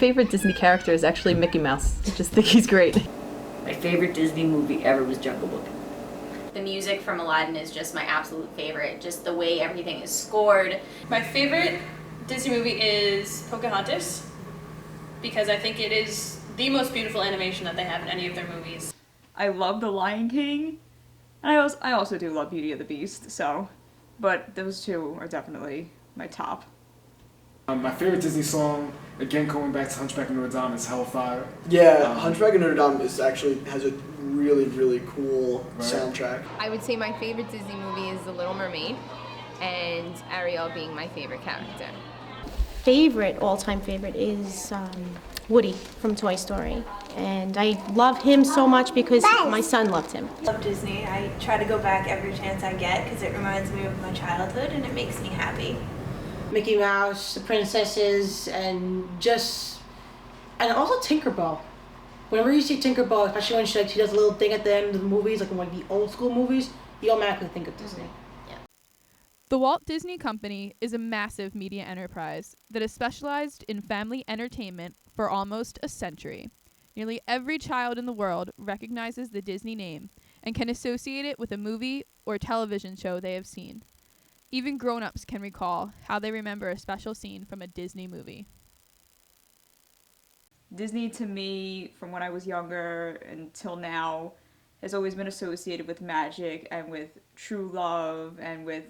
Favorite Disney character is actually Mickey Mouse. I just think he's great. My favorite Disney movie ever was Jungle Book. The music from Aladdin is just my absolute favorite. Just the way everything is scored. My favorite Disney movie is Pocahontas because I think it is the most beautiful animation that they have in any of their movies. I love The Lion King, and I also do love Beauty and the Beast, but those two are definitely my top. My favorite Disney song, again going back to Hunchback of Notre Dame, is Hellfire. Yeah, Hunchback of Notre Dame has a really, really cool soundtrack. I would say my favorite Disney movie is The Little Mermaid, and Ariel being my favorite character. All-time favorite is Woody from Toy Story. And I love him so much because my son loved him. I love Disney. I try to go back every chance I get because it reminds me of my childhood and it makes me happy. Mickey Mouse, the princesses, and also Tinkerbell. Whenever you see Tinkerbell, especially when she does a little thing at the end of the movies, like in one of the old school movies, you automatically think of Disney. The Walt Disney Company is a massive media enterprise that has specialized in family entertainment for almost a century. Nearly every child in the world recognizes the Disney name and can associate it with a movie or television show they have seen. Even grown-ups can recall how they remember a special scene from a Disney movie. Disney, to me, from when I was younger until now, has always been associated with magic and with true love and with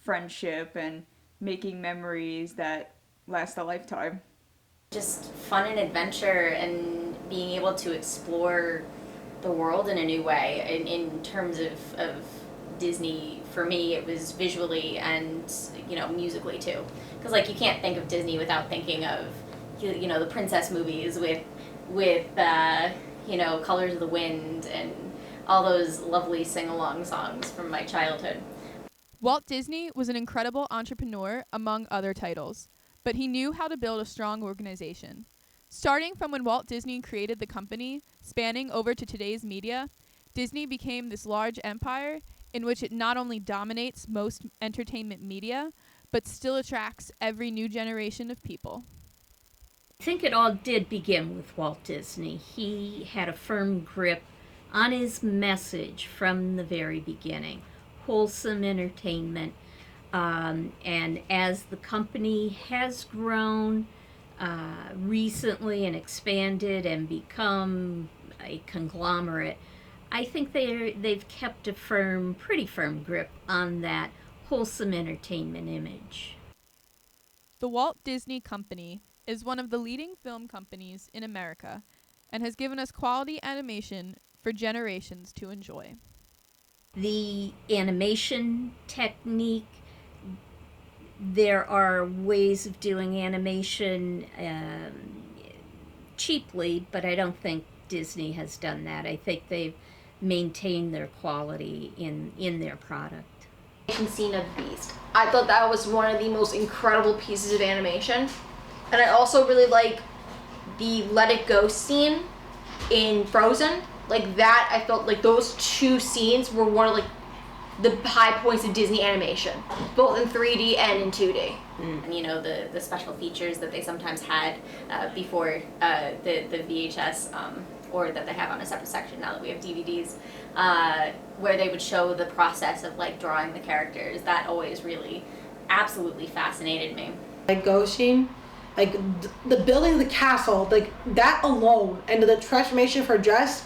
friendship and making memories that last a lifetime. Just fun and adventure and being able to explore the world in a new way. In terms of Disney, for me, it was visually and, musically too. Because, you can't think of Disney without thinking of, the princess movies with Colors of the Wind and all those lovely sing-along songs from my childhood. Walt Disney was an incredible entrepreneur among other titles, but he knew how to build a strong organization. Starting from when Walt Disney created the company, spanning over to today's media, Disney became this large empire in which it not only dominates most entertainment media, but still attracts every new generation of people. I think it all did begin with Walt Disney. He had a firm grip on his message from the very beginning. Wholesome entertainment, and as the company has grown recently and expanded and become a conglomerate, I think they've kept a pretty firm grip on that wholesome entertainment image. The Walt Disney Company is one of the leading film companies in America and has given us quality animation for generations to enjoy. The animation technique, there are ways of doing animation cheaply, but I don't think Disney has done that. I think they've maintained their quality in their product. Scene of the Beast. I thought that was one of the most incredible pieces of animation. And I also really like the Let It Go scene in Frozen. That, I felt like those two scenes were one of the high points of Disney animation, both in 3D and in 2D. And the special features that they sometimes had before the VHS, or that they have on a separate section now that we have DVDs, where they would show the process of drawing the characters. That always really absolutely fascinated me. Go scene, the building of the castle, that alone, and the transformation of her dress,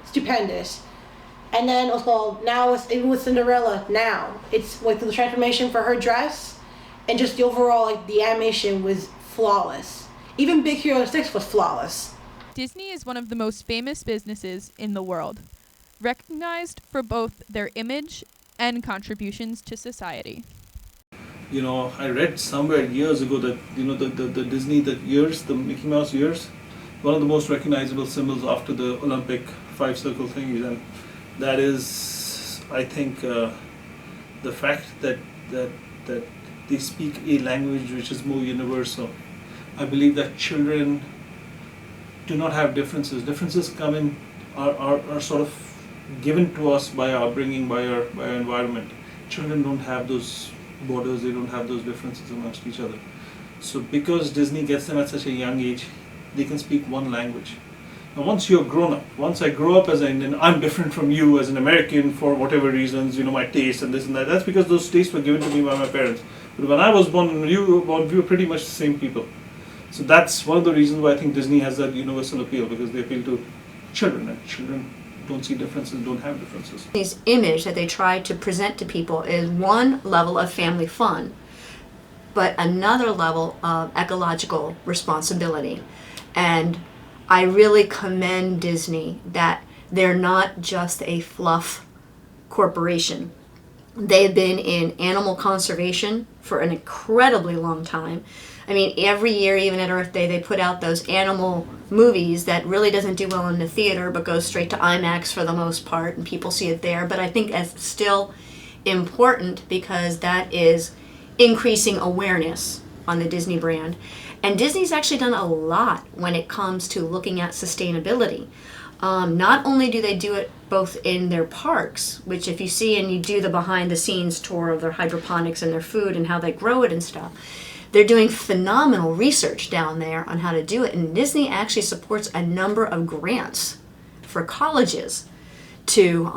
stupendous. And then also now even with Cinderella, now it's the transformation for her dress, and just the overall the animation was flawless. Even Big Hero 6 was flawless. Disney is one of the most famous businesses in the world, recognized for both their image and contributions to society. I read somewhere years ago that the Disney, the Mickey Mouse ears, one of the most recognizable symbols after the Olympic 5-circle thingies, and that is, I think, the fact that they speak a language which is more universal. I believe that children do not have differences. Differences are sort of given to us by our upbringing, by our environment. Children don't have those borders, they don't have those differences amongst each other. So because Disney gets them at such a young age, they can speak one language. Now, once you're grown up, once I grow up as an Indian, I'm different from you as an American for whatever reasons, my taste and this and that. That's because those tastes were given to me by my parents. But when I was born and you were born, we were pretty much the same people. So that's one of the reasons why I think Disney has that universal appeal, because they appeal to children, and children don't see differences, don't have differences. Disney's image that they try to present to people is one level of family fun, but another level of ecological responsibility. And I really commend Disney that they're not just a fluff corporation. They've been in animal conservation for an incredibly long time. I mean, every year, even at Earth Day, they put out those animal movies that really doesn't do well in the theater, but goes straight to IMAX for the most part, and people see it there. But I think that's still important because that is increasing awareness on the Disney brand. And Disney's actually done a lot when it comes to looking at sustainability. Not only do they do it both in their parks, which if you see and you do the behind the scenes tour of their hydroponics and their food and how they grow it and stuff, they're doing phenomenal research down there on how to do it. And Disney actually supports a number of grants for colleges to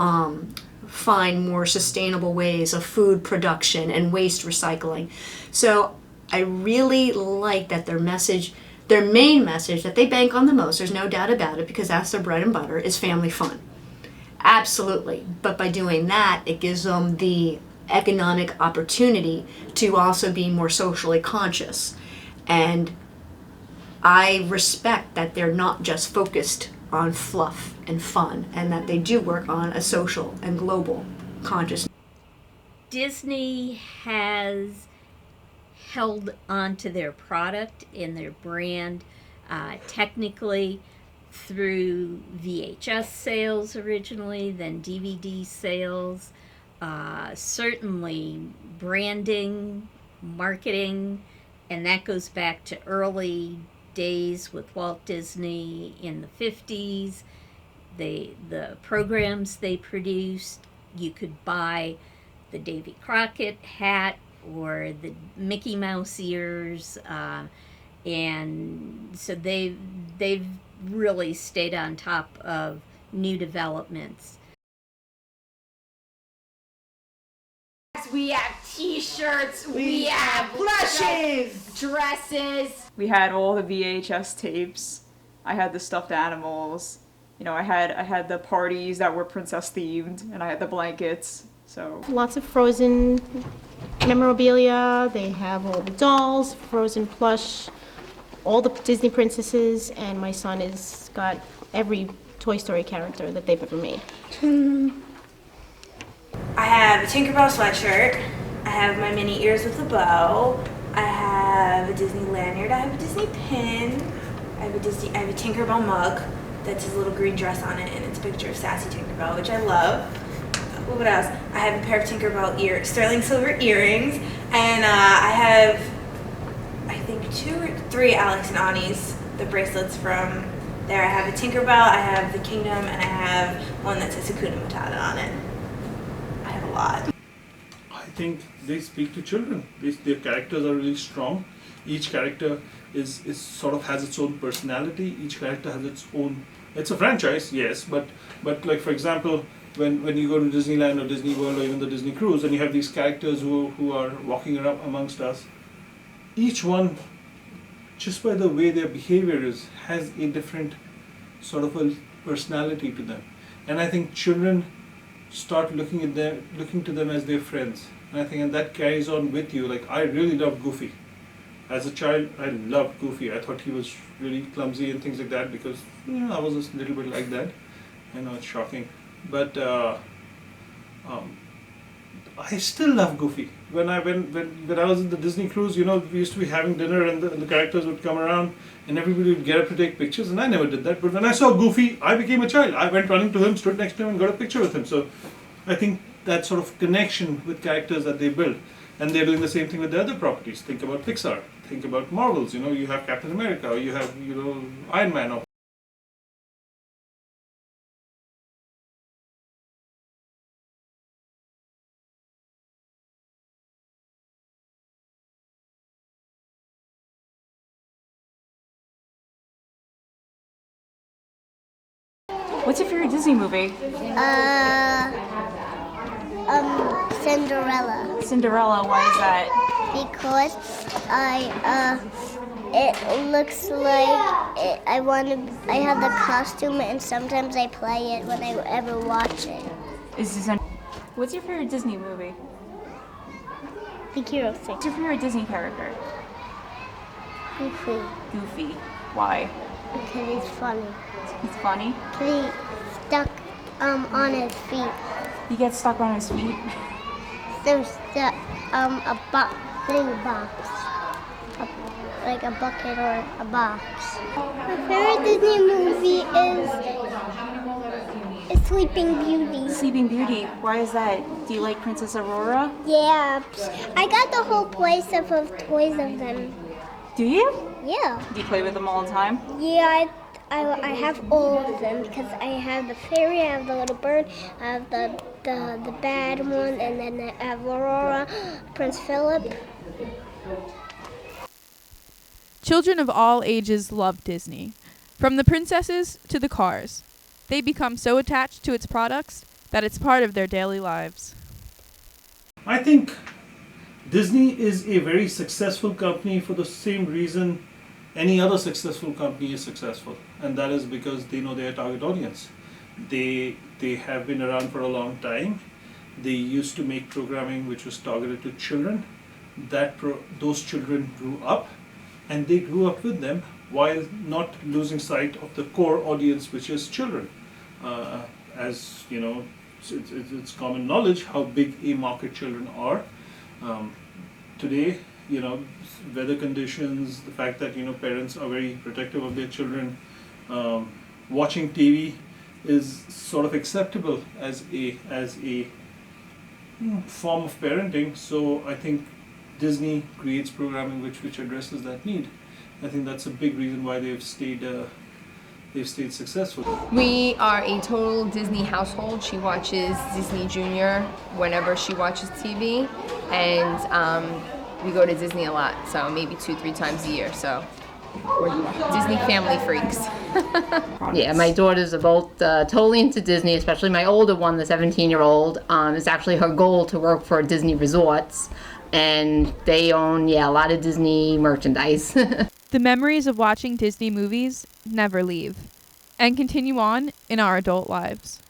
find more sustainable ways of food production and waste recycling. So I really like that their main message that they bank on the most, there's no doubt about it because that's their bread and butter, is family fun. Absolutely. But by doing that, it gives them the economic opportunity to also be more socially conscious. And I respect that they're not just focused on fluff and fun, and that they do work on a social and global consciousness. Disney has held on to their product and their brand technically through VHS sales originally, then DVD sales, certainly branding, marketing, and that goes back to early days with Walt Disney in the 50s. The programs they produced, you could buy the Davy Crockett hat or the Mickey Mouse ears, and so they've really stayed on top of new developments. We have t-shirts, we have plushes, dresses. We had all the VHS tapes. I had the stuffed animals. I had the parties that were princess themed, and I had the blankets. So Lots of Frozen memorabilia. They have all the dolls, Frozen plush, all the Disney princesses, and my son has got every Toy Story character that they've ever made. I have a Tinkerbell sweatshirt. I have my mini ears with a bow. I have a Disney lanyard. I have a Disney pin. I have a Tinkerbell mug that's his little green dress on it, and it's a picture of Sassy Tinkerbell, which I love. What else? I have a pair of Tinkerbell sterling silver earrings, and I have, I think, 2 or 3 Alex and Annie's, the bracelets from there. I have a Tinkerbell, I have the Kingdom, and I have one that says Hakuna Matata on it. I have a lot. I think they speak to children. Their characters are really strong. Each character is sort of has its own personality. Each character has its own. It's a franchise, yes, but like for example, when you go to Disneyland or Disney World or even the Disney Cruise, and you have these characters who are walking around amongst us, each one, just by the way their behavior is, has a different sort of a personality to them. And I think children start looking to them as their friends. And that carries on with you. Like, I really loved Goofy. As a child, I loved Goofy. I thought he was really clumsy and things like that because I was a little bit like that. I know it's shocking, but I still love Goofy. When I was in the Disney cruise, we used to be having dinner and the characters would come around and everybody would get up to take pictures, and I never did that. But when I saw Goofy, I became a child. I went running to him, stood next to him, and got a picture with him. So I think that sort of connection with characters that they build, and they're doing the same thing with the other properties. Think about Pixar. Think about Marvels. You have Captain America, or you have Iron Man, or What's your favorite Disney movie? Cinderella. Cinderella. Why is that? Because it looks like I have the costume, and sometimes I play it when I ever watch it. What's your favorite Disney movie? Big Hero 6. What's your favorite Disney character? Goofy. Goofy. Why? Because he's funny. He's funny? Because he's stuck on his feet. He gets stuck on his feet? There's a box. Like a bucket or a box. My favorite Disney movie is Sleeping Beauty. Sleeping Beauty. Why is that? Do you like Princess Aurora? Yeah. I got the whole place of toys of them. Do you? Yeah. Do you play with them all the time? Yeah, I have all of them because I have the fairy, I have the little bird, I have the bad one, and then I have Aurora, Prince Philip. Children of all ages love Disney. From the princesses to the cars. They become so attached to its products that it's part of their daily lives. I think Disney is a very successful company for the same reason any other successful company is successful, and that is because they know their target audience. They have been around for a long time. They used to make programming which was targeted to children. Those children grew up, and they grew up with them while not losing sight of the core audience, which is children. As you know, it's common knowledge how big a market children are. Today, you know, weather conditions, the fact that, you know, parents are very protective of their children, watching TV is sort of acceptable as a form of parenting. So I think Disney creates programming which addresses that need. I think that's a big reason why they've stayed successful. We are a total Disney household. She watches Disney Junior whenever she watches TV, and we go to Disney a lot, so maybe 2-3 times a year. So we're Disney family freaks. Yeah, my daughters are both totally into Disney, especially my older one, the 17-year-old. It's actually her goal to work for Disney Resorts, and they own, a lot of Disney merchandise. The memories of watching Disney movies never leave and continue on in our adult lives.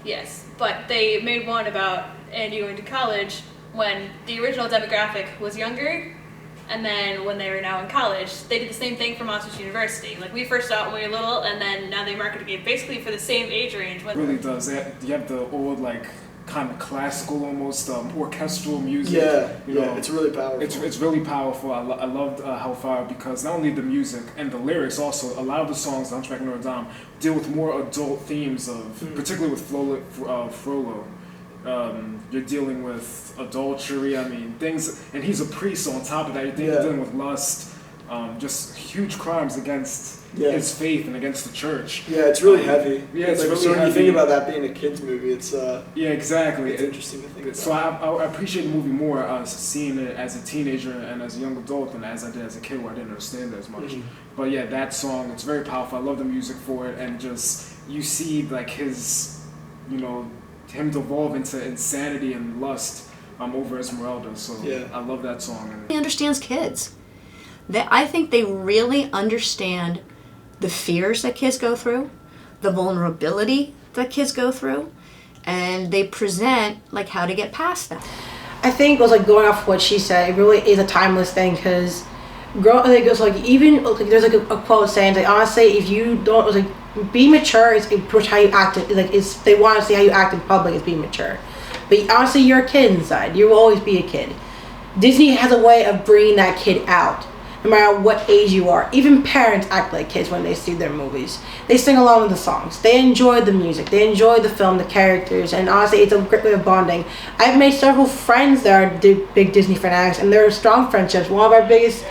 Yes, but they made one about Andy going to college when the original demographic was younger, and then when they were now in college, they did the same thing for Monsters University. Like, we first saw it when we were little, and then now they marketed it basically for the same age range. It really does. You have the old, like, kind of classical, almost orchestral music. It's really powerful. It's really powerful. I loved Hellfire because not only the music and the lyrics, also a lot of the songs, The Hunchback of Notre Dame, deal with more adult themes particularly with Frollo. You're dealing with adultery, things, and he's a priest, so on top of that, you're dealing with lust, just huge crimes against his faith and against the church. Yeah, it's really heavy. Yeah, it's really so heavy. when you think about that being a kid's movie, it's exactly. It's interesting to think about. So I appreciate the movie more seeing it as a teenager and as a young adult than as I did as a kid where I didn't understand it as much. Mhm. But yeah, that song, it's very powerful. I love the music for it, and just you see like his, him devolve into insanity and lust over Esmeralda. So I love that song. He understands kids. I think they really understand the fears that kids go through, the vulnerability that kids go through, and they present like how to get past that. I think it was like going off what she said. It really is a timeless thing because, there's a quote saying like, honestly, if you don't be mature is how you act. They want to see how you act in public is being mature, but honestly, you're a kid inside. You will always be a kid. Disney has a way of bringing that kid out. No matter what age you are. Even parents act like kids when they see their movies. They sing along with the songs. They enjoy the music. They enjoy the film, the characters, and honestly, it's a great way of bonding. I've made several friends that are big Disney fanatics, and they're strong friendships. One of our biggest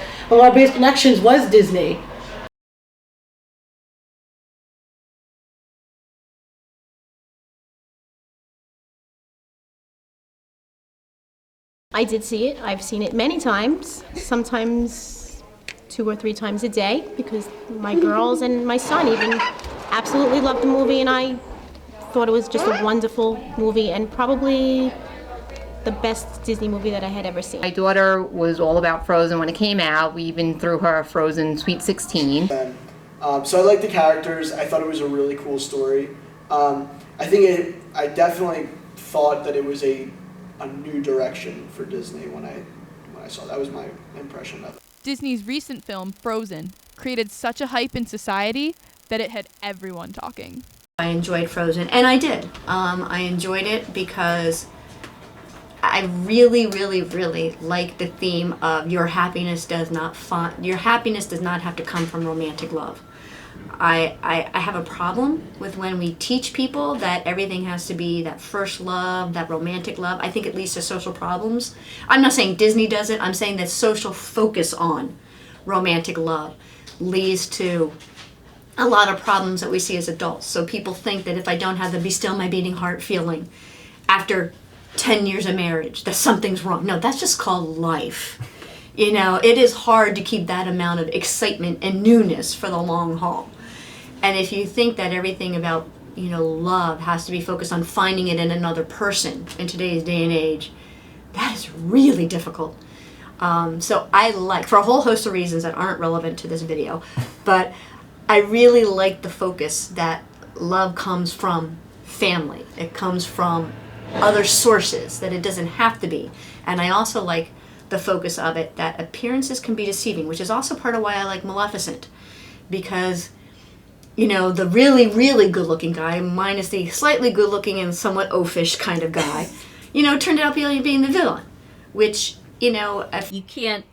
connections was Disney. I did see it. I've seen it many times, sometimes 2 or 3 times a day, because my girls and my son even absolutely loved the movie, and I thought it was just a wonderful movie and probably the best Disney movie that I had ever seen. My daughter was all about Frozen when it came out. We even threw her Frozen Sweet 16. So I liked the characters. I thought it was a really cool story. I definitely thought that it was a new direction for Disney when I saw it. That was my impression of it. Disney's recent film, Frozen, created such a hype in society that it had everyone talking. I enjoyed Frozen, and I did. I enjoyed it because I really, really, really like the theme of your happiness does not have to come from romantic love. I have a problem with when we teach people that everything has to be that first love, that romantic love. I think it leads to social problems. I'm not saying Disney does it. I'm saying that social focus on romantic love leads to a lot of problems that we see as adults. So people think that if I don't have the be still my beating heart feeling after 10 years of marriage, that something's wrong. No, that's just called life. You know, it is hard to keep that amount of excitement and newness for the long haul. And if you think that everything about, love has to be focused on finding it in another person in today's day and age, that is really difficult. So I like, for a whole host of reasons that aren't relevant to this video, but I really like the focus that love comes from family. It comes from other sources, that it doesn't have to be. And I also like the focus of it that appearances can be deceiving, which is also part of why I like Maleficent. Because, the really, really good-looking guy, minus the slightly good-looking and somewhat oafish kind of guy, turned out being the villain. Which, if you can't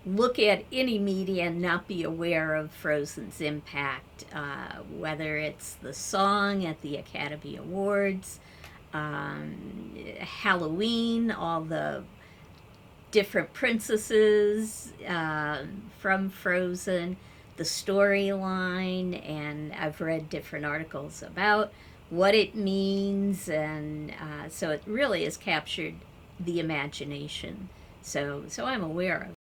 look at any media and not be aware of Frozen's impact, whether it's the song at the Academy Awards, Halloween, all the different princesses from Frozen, the storyline, and I've read different articles about what it means, and so it really has captured the imagination. So I'm aware of it.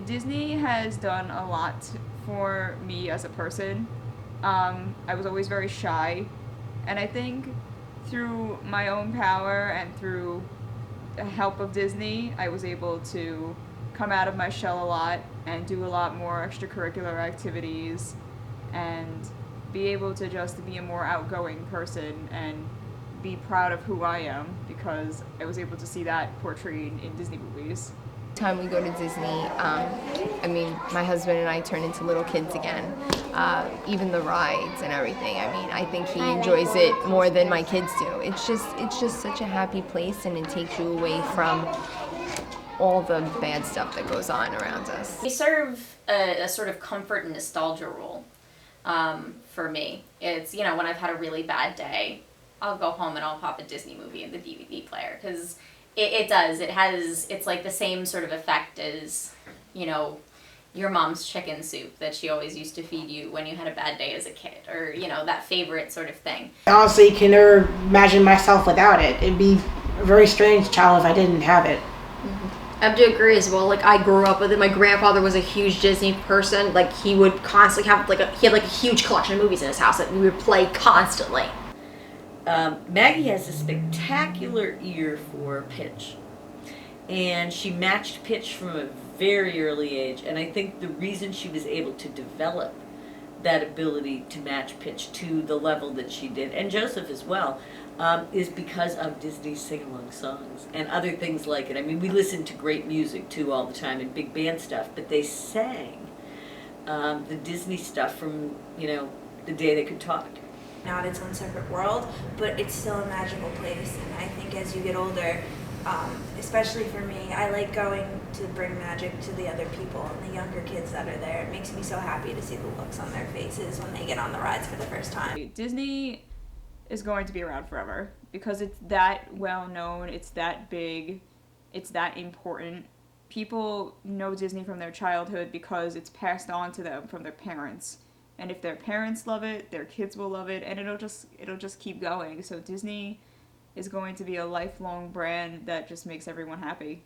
Disney has done a lot for me as a person. I was always very shy, and I think through my own power and through the help of Disney, I was able to come out of my shell a lot and do a lot more extracurricular activities and be able to just be a more outgoing person and be proud of who I am, because I was able to see that portrayed in Disney movies. Time we go to Disney, my husband and I turn into little kids again. Even the rides and everything. I think he enjoys it more than my kids do. It's just such a happy place, and it takes you away from all the bad stuff that goes on around us. They serve a sort of comfort and nostalgia role for me. It's, when I've had a really bad day, I'll go home and I'll pop a Disney movie in the DVD player, because it's like the same sort of effect as, your mom's chicken soup that she always used to feed you when you had a bad day as a kid, or, that favorite sort of thing. Honestly, can never imagine myself without it. It'd be a very strange child if I didn't have it. I have to agree as well. Like, I grew up with it. My grandfather was a huge Disney person. Like, he would constantly have he had a huge collection of movies in his house that we would play constantly. Maggie has a spectacular ear for pitch, and she matched pitch from a very early age, and I think the reason she was able to develop that ability to match pitch to the level that she did, and Joseph as well, is because of Disney's sing-along songs and other things like it. We listened to great music too all the time and big band stuff, but they sang the Disney stuff from, the day they could talk. Not its own separate world, but it's still a magical place. And I think as you get older, especially for me, I like going to bring magic to the other people and the younger kids that are there. It makes me so happy to see the looks on their faces when they get on the rides for the first time. Disney is going to be around forever because it's that well known, it's that big, it's that important. People know Disney from their childhood because it's passed on to them from their parents. And if their parents love it, their kids will love it, and it'll just keep going. So Disney is going to be a lifelong brand that just makes everyone happy.